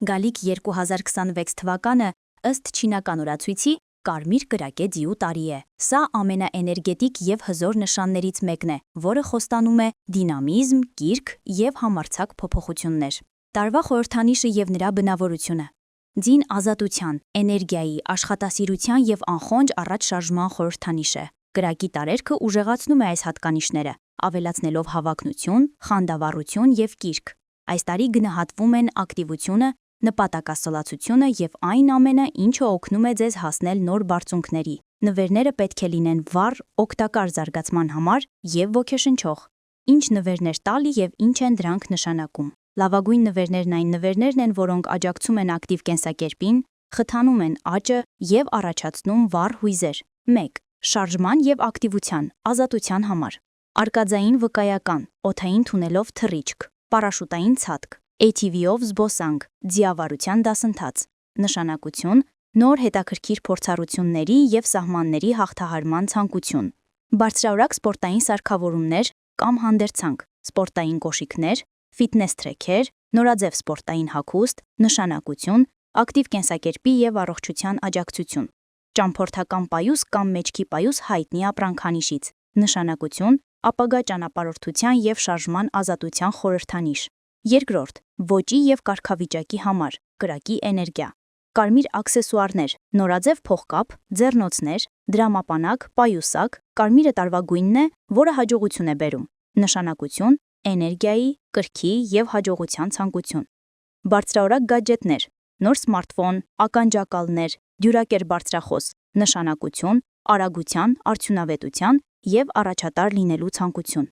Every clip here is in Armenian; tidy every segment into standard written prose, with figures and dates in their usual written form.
Գալիք 2026 թվականը ըստ չինական օրացույցի կարմիր կրակե ձիու տարի է։ Սա ամենաէներգետիկ եւ հզոր նշաններից մեկն է, որը խոստանում է դինամիզմ, կիրք եւ համարձակ փոփոխություններ։ Տարվա խորհրդանիշը եւ նրա բնավորությունը։ Ձին ազատության, էներգիայի, աշխատասիրության եւ անխոնջ առաջ շարժման խորհրդանիշ է։ Կրակի տարերքը ուժեղացնում է այս հատկանիշները, ավելացնելով հավակնություն, խանդավառություն եւ կիրք։ Այս տարի գնահատվում են ակտիվությունը, նպատակասլացությունը եւ այն ամենը, ինչը օգնում է ձեզ հասնել նոր բարձունքների։ Նվերները պետք է լինեն վառ, օգտակար զարգացման համար եւ ոգեշնչող։ Ինչ նվերներ տալի եւ ինչ են դրանք նշանակում։ Լավագույն նվերներն այն նվերներն են, որոնք աջակցում են ակտիվ կենսակերպին, խթանում են աճը եւ առաջացնում վառ հույզեր։ 1. Շարժման եւ ակտիվության, ազատության համար։ Արկածային վկայական, օդային թունելով թռիչք, պարաշուտային ցատկ, ATV-ով զբոսանք, ձիավարության դասընթաց։ Նշանակություն՝ նոր հետաքրքիր փորձառությունների եւ սահմանների հաղթահարման ցանկություն։ Բարձրաորակ սպորտային սարքավորումներ կամ հանդերձանք, սպորտային կոշիկներ, ֆիթնես թրեքեր, նորաձև սպորտային հագուստ, նշանակություն, ակտիվ կենսակերպի եւ առողջության աջակցություն։ Ճամփորդական պայուս կամ մեջքի պայուս հայտնի ապրանքանիշից։ Նշանակություն՝ ապագա ճանապարհորդության եւ շարժման ազատության խորհրդանիշ։ Երկրորդ՝ ոճի եւ կարգավիճակի համար, կրակի էներգիա։ Կարմիր աքսեսուարներ, նորաձև փողկապ, ձեռնոցներ, դրամապանակ, պայուսակ, կարմիրը տարվա գույնն է, որը հաջողություն է բերում։ Նշանակություն՝ էներգիայի, կրքի եւ հաջողության ցանկություն։ Բարձրաորակ գադջետներ, նոր սմարթֆոն, ականջակալներ, դյուրակեր բարձրախոս։ Նշանակություն՝ արագության, արդյունավետության եւ առաջատար լինելու ցանկություն։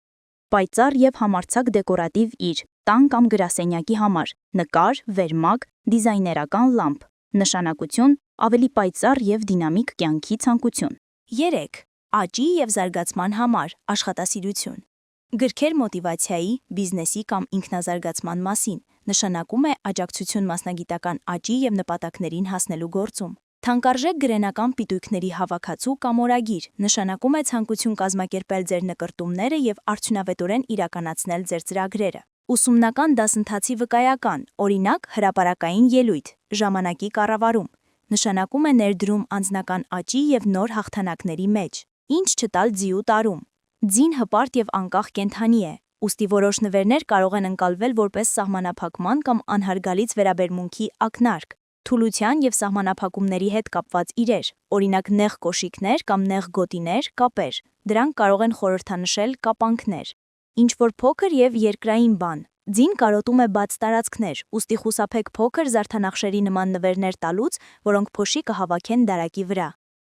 Պայծառ եւ համարձակ դեկորատիվ իր, տան կամ գրասենյակի համար, նկար, վերմակ, դիզայներական լամպ։ Նշանակություն՝ ավելի պայծառ եւ դինամիկ կյանքի ցանկություն։ 3. Աճի եւ զարգացման համար, աշխատասիրություն։ Գրքեր մոտիվացիայի, բիզնեսի կամ ինքնազարգացման մասին, նշանակում է աջակցություն մասնագիտական աճի եւ նպատակներին հասնելու գործում։ Թանկարժեք գրենական պիտույքների հավաքածու կամ օրագիր, նշանակում է ցանկություն կազմակերպել ձեր նկրտումները եւ արդյունավետորեն իրականացնել ձեր ծրագրերը։ Ուսումնական դասընթացի վկայական, օրինակ հրապարակային ելույթ, ժամանակի կառավարում, նշանակում է ներդրում անձնական աճի եւ նոր հաղթանակների մեջ։ Ինչ չտալ ձիու տարում։ Ձին հպարտ եւ անկախ կենդանի է, ուստի որոշ նվերներ կարող են ընկալվել որպես սահմանափակման կամ անհարգալից վերաբերմունքի ակնարկ։ Թուլության եւ սահմանափակումների հետ կապված իրեր, օրինակ նեղ կոշիկներ կամ նեղ գոտիներ, կապեր, դրանք կարող են խորհրդանշել կապանքներ։ Ինչ որ փոքր եւ երկրային բան։ Ձին կարոտում է բաց տարածքներ, ուստի խուսափեք փոքր զարդանախշերի նման նվերներ տալուց, որոնք փոշի կհավաքեն դարակի վրա։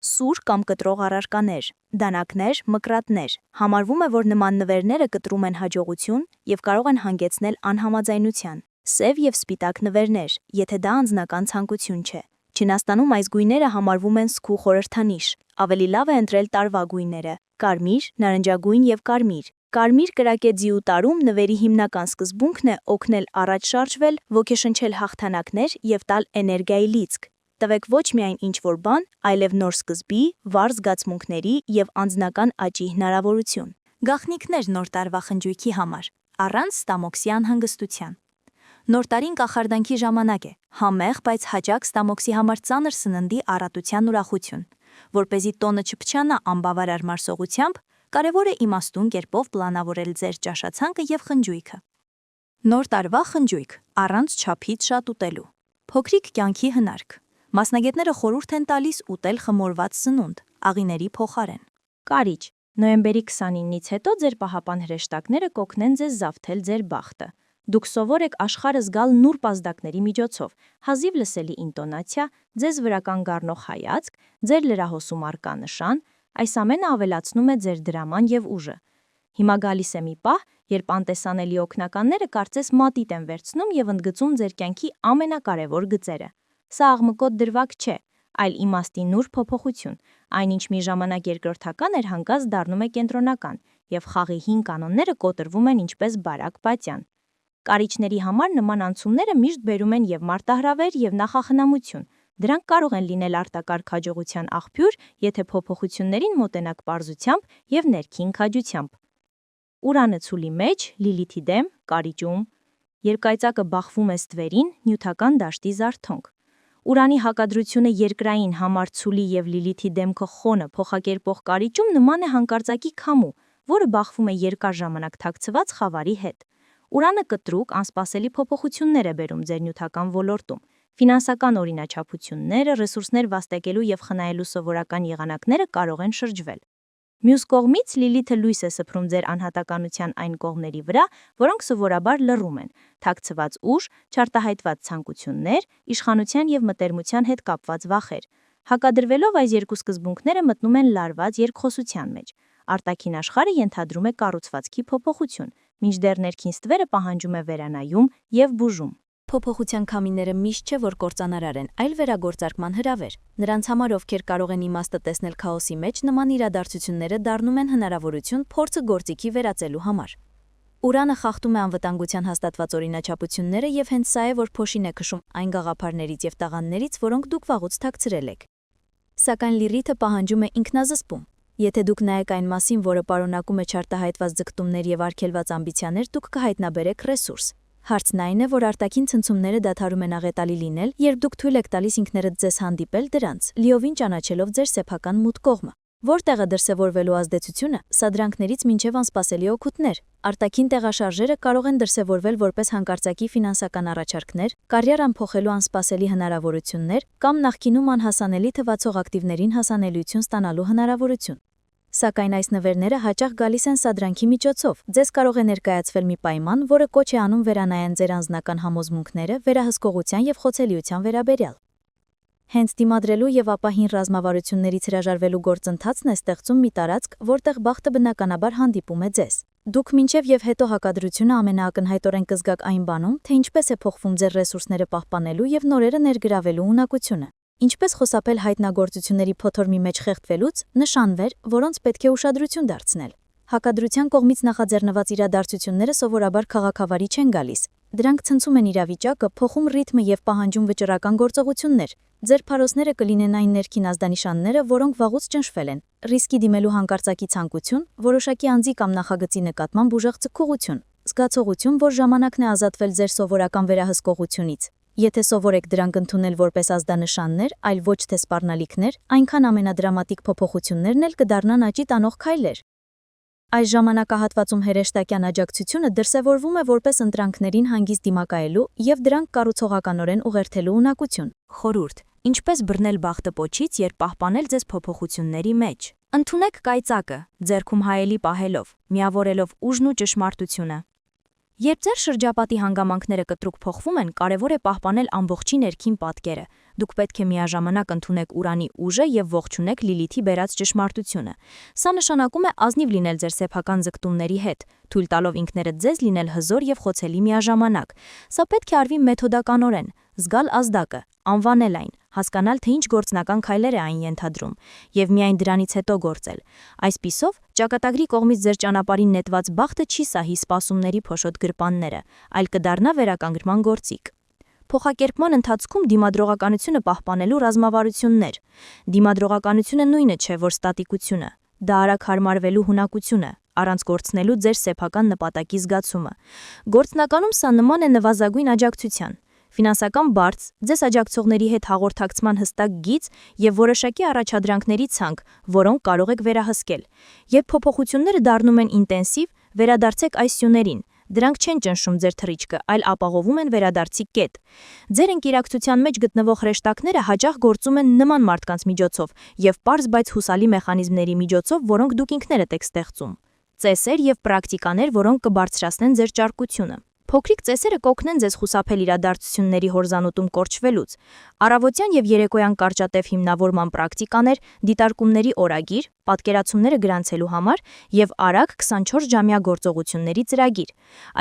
Սուր կամ կտրող առարկաներ, դանակներ, մկրատներ։ Համարվում է, որ նման նվերները կտրում են հաջողություն եւ կարող են հանգեցնել անհամաձայնության։ Սև եւ սպիտակ նվերներ, եթե դա անձնական ցանկություն չէ։ Չինաստանում այս գույները համարվում են սքու խորհրդանիշ։ Ավելի լավ է ընտրել տարվա գույները՝ կարմիր, նարնջագույն եւ կարմիր։ Կարմիր կրակե ձիու տարում նվերի հիմնական սկզբունքն է օգնել առաջ շարժվել, ոգեշնչել հաղթանակներ եւ տալ էներգիայի լիցք։ Տվեք ոչ միայն ինչ-որ բան, այլև նոր սկզբի, վառ զգացմունքների եւ անձնական աճի հնարավորություն։ Գաղտնիքներ նոր տարվա խնջույքի համար, առանց ստամոքսյան հանգստության։ Նոր տարին կախարդանքի ժամանակ է, համեղ, բայց հաճակ ստամոքսի համար ծանր սննդի առատության ուրախություն։ Որպեսզի տոնը չփչանա անբավարար մարսողությամբ, կարևոր է իմաստուն կերպով պլանավորել ձեր ճաշացանկը եւ խնջույքը։ Նոր տարվա խնջույք, առանց չափից շատ ուտելու։ Փոքրիկ կյանքի հնարք։ Մասնագետները խորհուրդ են տալիս ուտել խմորված սնունդ, աղիների փոխարեն։ Կարիճ, նոյեմբերի 29-ից հետո ձեր պահապան հրեշտակները կօգնեն ձեզ զավթել ձեր բախտը։ Դուք սովոր եք աշխարհը զգալ նուրբ ազդակների միջոցով, հազիվ լսելի ինտոնացիա, ձեզ վրա կանգառնող հայացք, ձեր լրահոսում առկա նշան, այս ամենը ավելացնում է ձեր դրաման եւ ուժը։ Հիմա գալիս է մի պահ, երբ անտեսանելի օգնականները կարծես մատիտ են վերցնում եւ ընդգծում ձեր կյանքի ամենակարևոր գծերը։ Սա աղմկոտ դրվագ չէ, այլ իմաստի նուրբ փոփոխություն, այնինչ մի ժամանակ երկրորդական էր հանկարծ դառնում է կենտրոնական, եւ խաղի հին կանոնները կոտրվում են ինչպես բարակ պատյան։ Կարիճների համար նման անցումները միշտ բերում են եւ մարտահրավեր եւ նախախնամություն։ Դրանք կարող են լինել արտակարգ հաջողության աղբյուր, եթե փոփոխություններին մոտենաք պարզությամբ եւ ներքին քաջությամբ։ Ուրանը ցուլի մեջ, Լիլիթի դեմ, կարիճում։ Երկայծակը բախվում է ստվերին, նյութական դաշտի զարթոնք։ Ուրանի հակադրությունը երկրային համար ցուլի և Լիլիթի դեմքը խոնը փոխակերպող կարիճում նման է հանկարծակի քամու, որը բախվում է երկար ժամանակ թաքցված խավարի հետ։ Ուրանը կտրուկ, անսպասելի փոփոխություններ է բերում ձեր նյութական ոլորտում։ Ֆինանսական օրինաչափությունները, ռեսուրսներ վաստակելու և խնայելու սովորական եղանակները կարող են շրջվել։ Մյուս կողմից Լիլիթը լույս է սփռում ձեր անհատականության այն կողմերի վրա, որոնք սովորաբար լռում են՝ թաքցված ուժ, չարտահայտված ցանկություններ, իշխանության և մտերմության հետ կապված վախեր։ Հակադրվելով այս երկու սկզբունքները մտնում են լարված երկխոսության մեջ։ Արտաքին աշխարհը ենթադրում է կառուցվածքի փոփոխություն, մինչդեռ ներքին ստվերը պահանջում է վերանայում և բուժում։ Փոփոխության քամիները միշտ չէ, որ կործանարար են, այլ վերագործարկման հրավեր։ Նրանց համար, ովքեր կարող են իմաստը տեսնել քաոսի մեջ, նման իրադարձությունները դառնում են հնարավորություն փորձը գործիքի վերածելու համար։ Ուրանը խախտում է անվտանգության հաստատված օրինաչափությունները և հենց սա է, որ փոշին է քշում այն գաղափարներից և տաղանդներից, որոնք դուք վաղուց թաքցրել եք։ Սակայն Լիլիթը պահանջում է ինքնազսպում։ Եթե դուք նայեք այն մասին, որը պարունակում է չարտահայտված ձգտումներ և արգելված ամբիցիաներ, դուք կհայտնաբերեք ռեսուրս։ Հարցն այն է, որ արտաքին ցնցումները դադարում են աղետալի լինել, երբ դուք թույլ եք տալիս ինքներդ ձեզ հանդիպել դրանց, լիովին ճանաչելով ձեր սեփական մութ կողմը։ Որտեղ է դրսևորվելու ազդեցությունը, սադրանքներից մինչև անսպասելի օգուտներ։ Արտաքին տեղաշարժերը կարող են դրսևորվել որպես հանկարծակի ֆինանսական առաջարկներ, կարիերան փոխելու անսպասելի հնարավորություններ կամ նախկինում անհասանելի թվացող ակտիվներին հասանելիություն ստանալու հնարավորություն։ Սակայն այս նվերները հաճախ գալիս են սադրանքի միջոցով։ Ձեզ կարող է ներկայացվել մի պայման, որը կոչ է անում վերանայեն ձեր անձնական համոզմունքները, վերահսկողության և խոցելիության վերաբերյալ։ Հենց դիմադրելու և ապահին ռազմավարություններից հրաժարվելու գործընթացն է ստեղծում մի տարածք, որտեղ բախտը բնականաբար հանդիպում է ձեզ։ Դուք մինչև և հետո հակադրությունը ամենաակնհայտորեն կզգաք այն բանում, թե ինչպես է փոխվում ձեր ռեսուրսները պահպանելու և նորերը ներգրավելու ունակությունը։ Ինչպես խուսափել հայտնագործությունների փոթորմի մեջ խեղդվելուց, նշաններ, որոնց պետք է ուշադրություն դարձնել։ Հակադրության կողմից նախաձեռնված իրադարձությունները սովորաբար քաղաքավարի չեն գալիս։ Դրանք ցնցում են իրավիճակը, փոխում ռիթմը և պահանջում վճռական գործողություններ։ Ձեր փարոսները կլինեն այն ներքին ազդանիշանները, որոնք վաղուց ճնշվել են։ Ռիսկի դիմելու հանկարծակի ցանկություն, որոշակի անձի կամ նախագծի նկատմամբ ուժեղ ձգողություն, զգացողություն, որ ժամանակն է ազատվել ձեր սովորական վերահսկողությունից։ Եթե սովոր եք դրանք ընդունել որպես ազդանշաններ, այլ ոչ թե սպառնալիքներ, այնքան ամենադրամատիկ փոփոխություններն էլ կդառնան աճի տանող քայլեր։ Այս ժամանակահատվածում հրեշտակյան աջակցությունը դրսևորվում է որպես ընտրանքներին հանգիստ դիմակայելու և դրանք կառուցողականորեն ուղերձելու ունակություն։ Խորհուրդ. Ինչպես բռնել բախտը պոչից, երբ պահպանել ձեզ փոփոխությունների մեջ։ Ընդունեք կայծակը, ձեռքում հայելի պահելով, միավորելով ուժն ու ճշմարտությունը։ Երբ ձեր շրջապատի հանգամանքները կտրուկ փոխվում են, կարևոր է պահպանել ամբողջի ներքին պատկերը։ Դուք պետք է միաժամանակ ընդունեք Ուրանի ուժը և ողջունեք Լիլիթի բերած ճշմարտությունը։ Սա նշանակում է ազնիվ լինել ձեր սեփական ձգտումների հետ, թույլ տալով ինքներդ ձեզ լինել հզոր և խոցելի միաժամանակ։ Սա պետք է արվի մեթոդականորեն, զգալ ազդակը, անվանել այն, հասկանալ, թե ինչ գործնական քայլեր է այն ենթադրում, և միայն դրանից հետո գործել։ Այսպիսով, ճակատագրի կողմից ձեր ճանապարհին նետված բախտը չի սահի սպասումների փոշոտ գրպանները, այլ կդառնա վերականգնման գործիք։ Փոխակերպման ընթացքում դիմադրողականությունը պահպանելու ռազմավարություններ։ Դիմադրողականությունը նույնը չէ, որ ստատիկությունը։ Դա արագ հարմարվելու հունակությունը, առանց կորցնելու ձեր սեփական նպատակի զգացումը։ Գործնականում սա նման է նվազագույն աջակցության։ Ֆինանսական բարձ, ձեզ աջակցողների հետ հաղորդակցման հստակ գիծ և որոշակի առաջադրանքների ցանկ, որոնք կարող եք վերահսկել։ Երբ փոփոխությունները դառնում են ինտենսիվ, վերադարձեք այս սյուներին։ Դրանք չեն ճնշում ձեր թռիչքը, այլ ապահովում են վերադարձի կետ։ Ձեր ընկերակցության մեջ գտնվող հրեշտակները հաճախ գործում են նման մարդկանց միջոցով և պարզ բայց հուսալի մեխանիզմների միջոցով, որոնք դուք ինքներդ եք ստեղծում։ Ծեսեր և պրակտիկաներ, որոնք կբարձրացնեն ձեր ճարկությունը։ Փոքրիկ ծեսերը կօգնեն ձեզ խուսափել իրադարձությունների հորզանուտում կորչվելուց։ Առավոտյան և երեկոյան կարճատև հիմնավորման պրակտիկաներ, դիտարկումների օրագիր, պատկերացումները գրանցելու համար և արագ 24-ժամյա գործողությունների ծրագիր։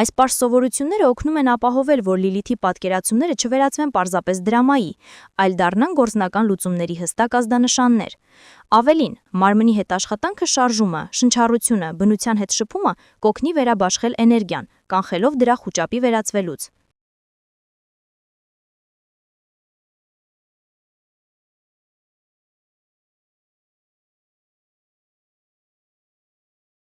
Այս պարզ սովորությունները օգնում են ապահովել, որ Լիլիթի պատկերացումները չվերածվեն պարզապես դրամայի, այլ դառնան գործնական լուծումների հստակ ազդանշաններ։ Ավելին, մարմնի հետ աշխատանքը շարժումը, շնչառությունը, բնության հետ շփումը կօգնի վերաբաշխել էներգիան, կանխելով դրա խուճապի վերածվելուց։